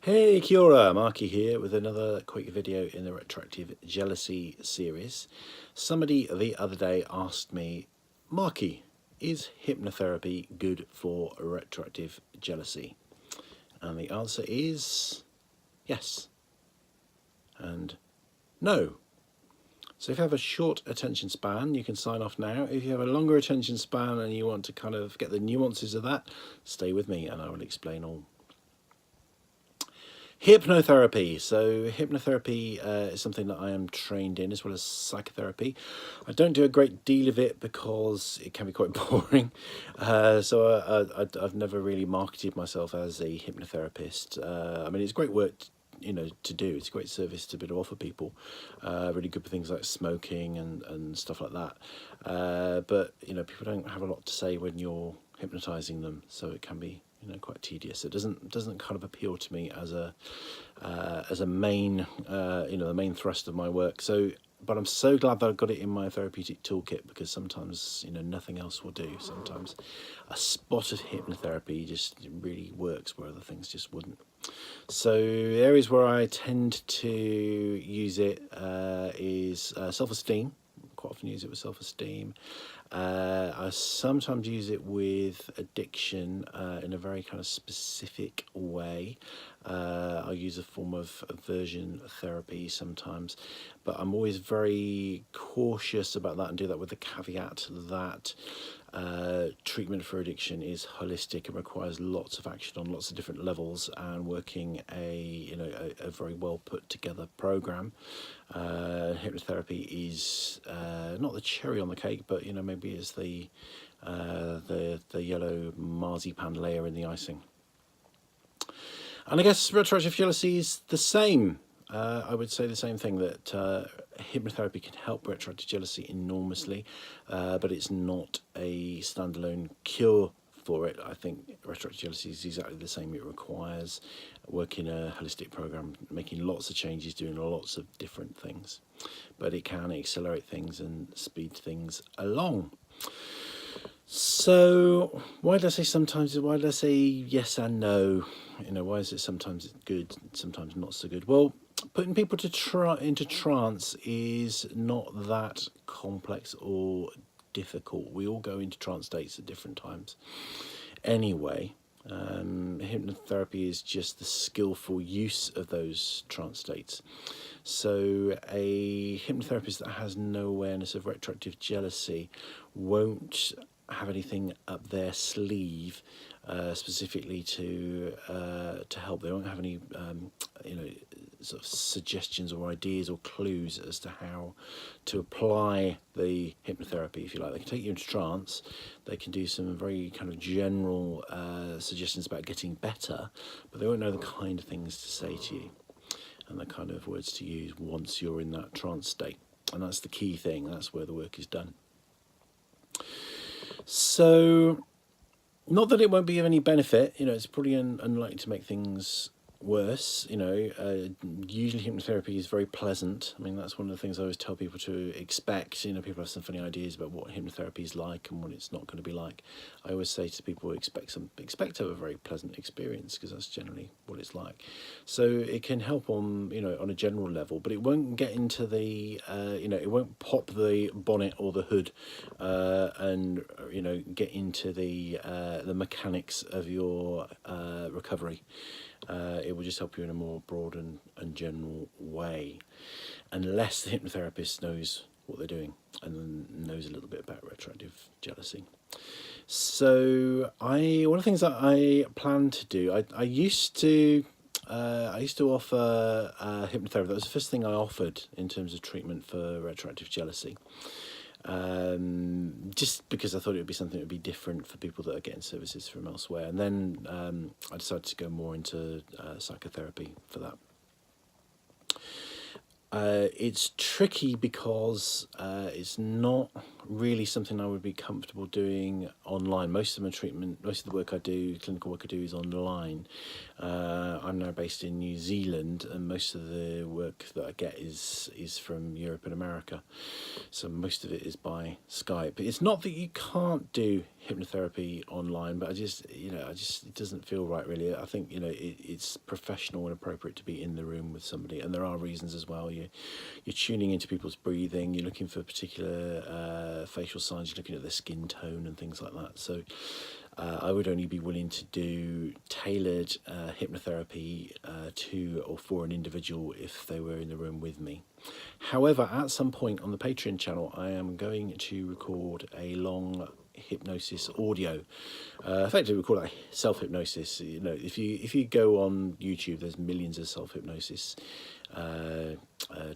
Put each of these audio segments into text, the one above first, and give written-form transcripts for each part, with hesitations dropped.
Hey, kia ora, Markie here with another quick video in the Retroactive Jealousy series. Somebody the other day asked me, Markie, is hypnotherapy good for retroactive jealousy? And the answer is yes and no. So if you have a short attention span, you can sign off now. If you have a longer attention span and you want to kind of get the nuances of that, stay with me and I will explain all. Hypnotherapy. So hypnotherapy is something that I am trained in, as well as psychotherapy. I don't do a great deal of it because it can be quite boring. I've never really marketed myself as a hypnotherapist. I mean, it's great work, to do. It's a great service to be able to offer people. Really good for things like smoking and stuff like that. But people don't have a lot to say when you're hypnotizing them, so it can be quite tedious. It doesn't kind of appeal to me as a main the main thrust of my work. But I'm so glad that I've got it in my therapeutic toolkit, because sometimes nothing else will do. Sometimes a spot of hypnotherapy just really works where other things just wouldn't. So the areas where I tend to use it is self-esteem. Quite often use it with self-esteem. I sometimes use it with addiction in a very kind of specific way. I use a form of aversion therapy sometimes, but I'm always very cautious about that and do that with the caveat that treatment for addiction is holistic and requires lots of action on lots of different levels, and working a very well put together program. Hypnotherapy is not the cherry on the cake, but maybe is the yellow marzipan layer in the icing. And I guess retroactive jealousy is the same. I would say the same thing, that hypnotherapy can help retroactive jealousy enormously, but it's not a standalone cure for it. I think retroactive jealousy is exactly the same. It requires working a holistic program, making lots of changes, doing lots of different things, but it can accelerate things and speed things along. So why did I say sometimes? Why did I say yes and no? Why is it sometimes good, sometimes not so good? Well, putting people into trance is not that complex or difficult. We all go into trance states at different times. Anyway, hypnotherapy is just the skillful use of those trance states. So a hypnotherapist that has no awareness of retroactive jealousy won't have anything up their sleeve specifically to help. They won't have any sort of suggestions or ideas or clues as to how to apply the hypnotherapy, if you like. They can take you into trance. They can do some very kind of general suggestions about getting better, but they won't know the kind of things to say to you and the kind of words to use once you're in that trance state. And that's the key thing. That's where the work is done. So, not that it won't be of any benefit, it's probably unlikely to make things worse. Usually hypnotherapy is very pleasant. I mean, that's one of the things I always tell people to expect. People have some funny ideas about what hypnotherapy is like and what it's not going to be like. I always say to people, expect to have a very pleasant experience, because that's generally what it's like. So it can help on on a general level, but it won't get into the it won't pop the bonnet or the hood and get into the mechanics of your recovery. It will just help you in a more broad and general way, unless the hypnotherapist knows what they're doing and knows a little bit about retroactive jealousy. So one of the things that I plan to do, I used to offer hypnotherapy. That was the first thing I offered in terms of treatment for retroactive jealousy. Just because I thought it would be something that would be different for people that are getting services from elsewhere. And then I decided to go more into psychotherapy for that. It's tricky because it's not really something I would be comfortable doing online. Most of the work I do, clinical work I do, is online. I'm now based in New Zealand, and most of the work that I get is from Europe and America. So most of it is by Skype. It's not that you can't do hypnotherapy online, but it doesn't feel right really. I think it's professional and appropriate to be in the room with somebody, and there are reasons as well. You're tuning into people's breathing. You're looking for particular facial signs. You're looking at their skin tone and things like that. So I would only be willing to do tailored hypnotherapy to or for an individual if they were in the room with me. However, at some point on the Patreon channel, I am going to record a long hypnosis audio. Effectively, we call it self-hypnosis. If you go on YouTube, there's millions of self-hypnosis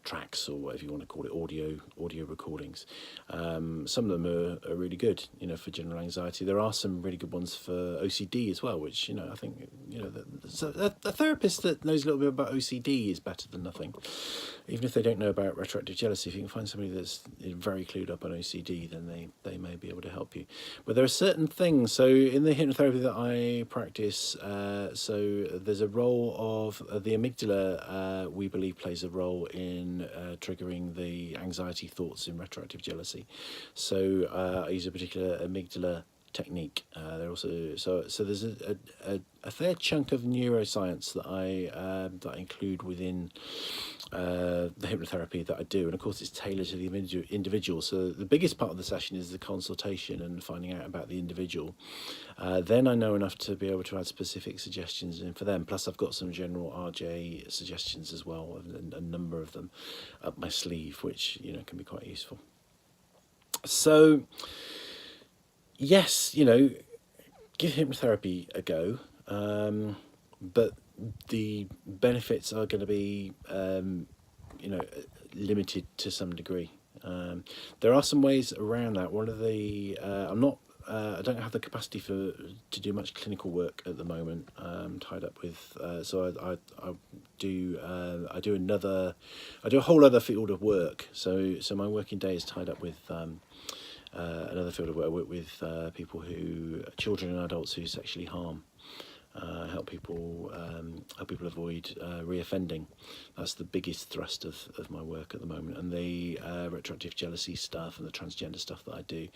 tracks, or whatever you want to call it, audio recordings. Some of them are really good, for general anxiety. There are some really good ones for OCD as well, which I think a therapist that knows a little bit about OCD is better than nothing. Even if they don't know about retroactive jealousy, if you can find somebody that's very clued up on OCD, then they may be able to help you. But there are certain things. So in the hypnotherapy that I practice, so there's a role of the amygdala. We believe plays a role in triggering the anxiety thoughts in retroactive jealousy. So I use a particular amygdala technique. There also so there's a fair chunk of neuroscience that I include within the hypnotherapy that I do, and of course it's tailored to the individual. So the biggest part of the session is the consultation and finding out about the individual. Then I know enough to be able to add specific suggestions in for them. Plus I've got some general RJ suggestions as well, and a number of them up my sleeve, which can be quite useful. So yes, give hypnotherapy a go, but the benefits are going to be, limited to some degree. There are some ways around that. One of the I don't have the capacity to do much clinical work at the moment. I'm tied up with so I do a whole other field of work. So my working day is tied up with another field of work. I work with children and adults who sexually harm. Help people avoid reoffending. That's the biggest thrust of my work at the moment. And the retroactive jealousy stuff and the transgender stuff that I do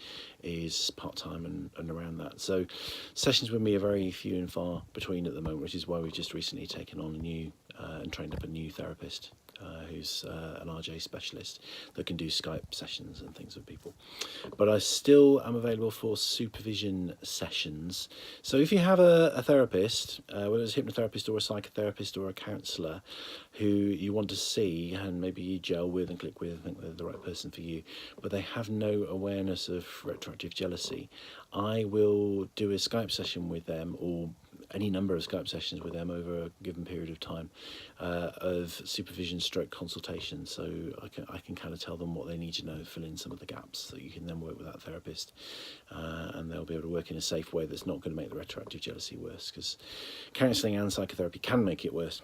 is part-time and around that. So sessions with me are very few and far between at the moment, which is why we've just recently taken on a new and trained up a new therapist who's an RJ specialist that can do Skype sessions and things with people. But I still am available for supervision sessions. So if you have a therapist, whether it's a hypnotherapist or a psychotherapist or a counsellor who you want to see and maybe you gel with and click with, think they're the right person for you, but they have no awareness of retroactive jealousy, I will do a Skype session with them, or any number of Skype sessions with them over a given period of time of supervision stroke consultation. So I can kind of tell them what they need to know, fill in some of the gaps, so you can then work with that therapist and they'll be able to work in a safe way that's not going to make the retroactive jealousy worse, because counselling and psychotherapy can make it worse.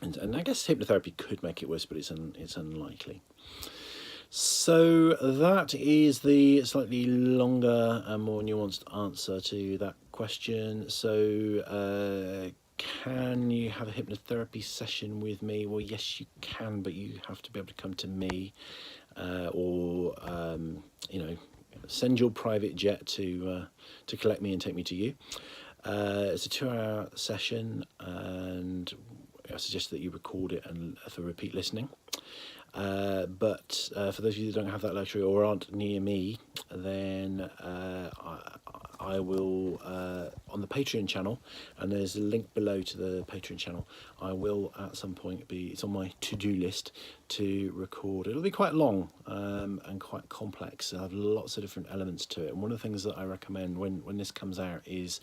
And I guess hypnotherapy could make it worse, but it's unlikely. So that is the slightly longer and more nuanced answer to that question. So can you have a hypnotherapy session with me? Well, yes, you can, but you have to be able to come to me or send your private jet to collect me and take me to you. It's a 2-hour session, and I suggest that you record it and for repeat listening. But for those of you that don't have that luxury or aren't near me, then I will, on the Patreon channel, and there's a link below to the Patreon channel, I will at some point it's on my to-do list to record. It'll be quite long and quite complex. I have lots of different elements to it. And one of the things that I recommend when this comes out is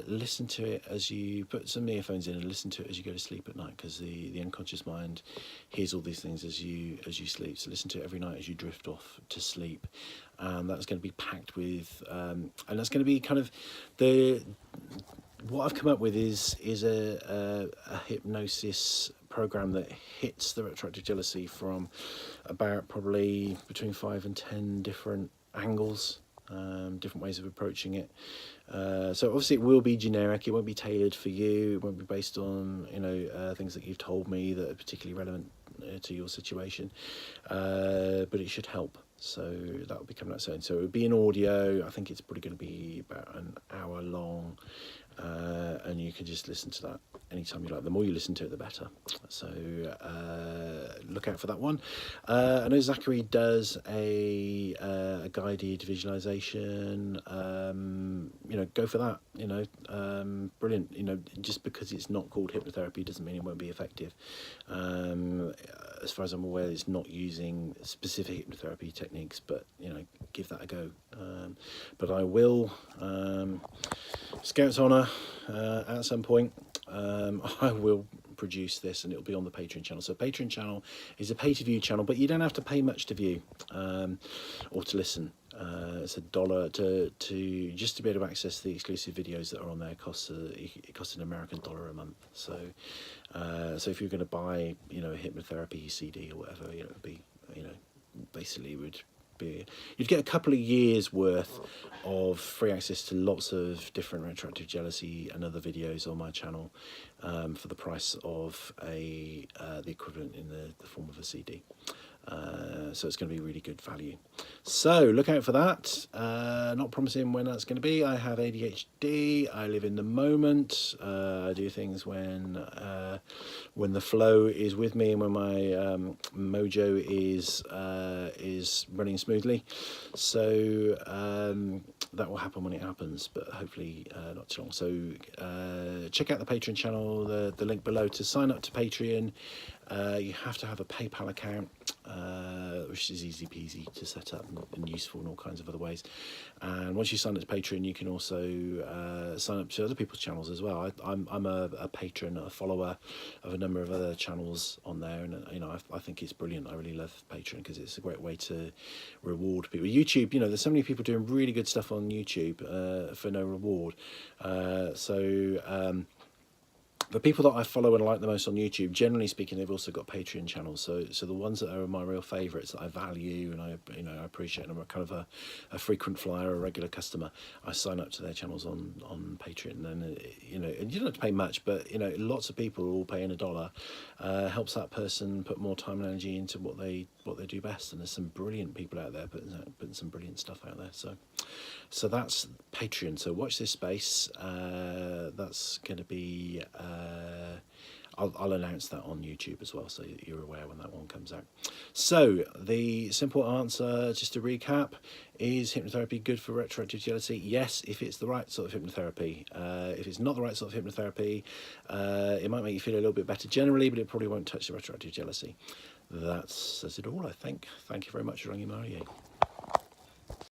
listen to it as you put some earphones in and listen to it as you go to sleep at night, because the unconscious mind hears all these things as you sleep. So listen to it every night as you drift off to sleep. That's going to be packed with and that's going to be kind of the what I've come up with is a hypnosis program that hits the retroactive jealousy from about probably between 5 and 10 different angles, different ways of approaching it. So obviously it will be generic, it won't be tailored for you, it won't be based on, you know, things that you've told me that are particularly relevant to your situation, but it should help. So that will be coming out soon. So it would be in audio. I think it's probably going to be about an hour long, and you can just listen to that anytime you like. The more you listen to it, the better. So look out for that one. I know Zachary does a guided visualization. You know, go for that. You know, brilliant. You know, just because it's not called hypnotherapy doesn't mean it won't be effective. As far as I'm aware, it's not using specific hypnotherapy techniques, but you know, give that a go. But I will, Scout's honour, at some point, I will produce this and it'll be on the Patreon channel. So Patreon channel is a pay-to-view channel, but you don't have to pay much to view or to listen. It's $1 to just to be able to access the exclusive videos that are on there. It costs an American dollar a month. So so if you're going to buy, you know, a hypnotherapy CD or whatever, you know, it'd be, you know, basically would be, you'd get a couple of years worth of free access to lots of different retroactive jealousy and other videos on my channel for the price of the equivalent in the form of a CD. So it's going to be really good value. So look out for that. Not promising when that's going to be. I have ADHD. I live in the moment. I do things when the flow is with me and when my mojo is running smoothly. So that will happen when it happens, but hopefully not too long. So check out the Patreon channel. The link below to sign up to Patreon. You have to have a PayPal account, which is easy peasy to set up and useful in all kinds of other ways. And once you sign up to Patreon, you can also sign up to other people's channels as well. I'm a patron, a follower of a number of other channels on there, and you know, I think it's brilliant. I really love Patreon because it's a great way to reward people. YouTube, you know, there's so many people doing really good stuff on YouTube for no reward. The people that I follow and like the most on YouTube, generally speaking, they've also got Patreon channels. So the ones that are my real favourites that I value and I appreciate, and I'm a kind of a frequent flyer, a regular customer, I sign up to their channels on Patreon. And you know, and you don't have to pay much, but you know, lots of people all paying $1 helps that person put more time and energy into what they do best. And there's some brilliant people out there putting some brilliant stuff out there. So that's Patreon. So watch this space. That's going to be. I'll announce that on YouTube as well, so you're aware when that one comes out. So the simple answer, just to recap, is hypnotherapy good for retroactive jealousy? Yes, if it's the right sort of hypnotherapy. If it's not the right sort of hypnotherapy, it might make you feel a little bit better generally, but it probably won't touch the retroactive jealousy. That says it all, I think. Thank you very much, Rangimarie.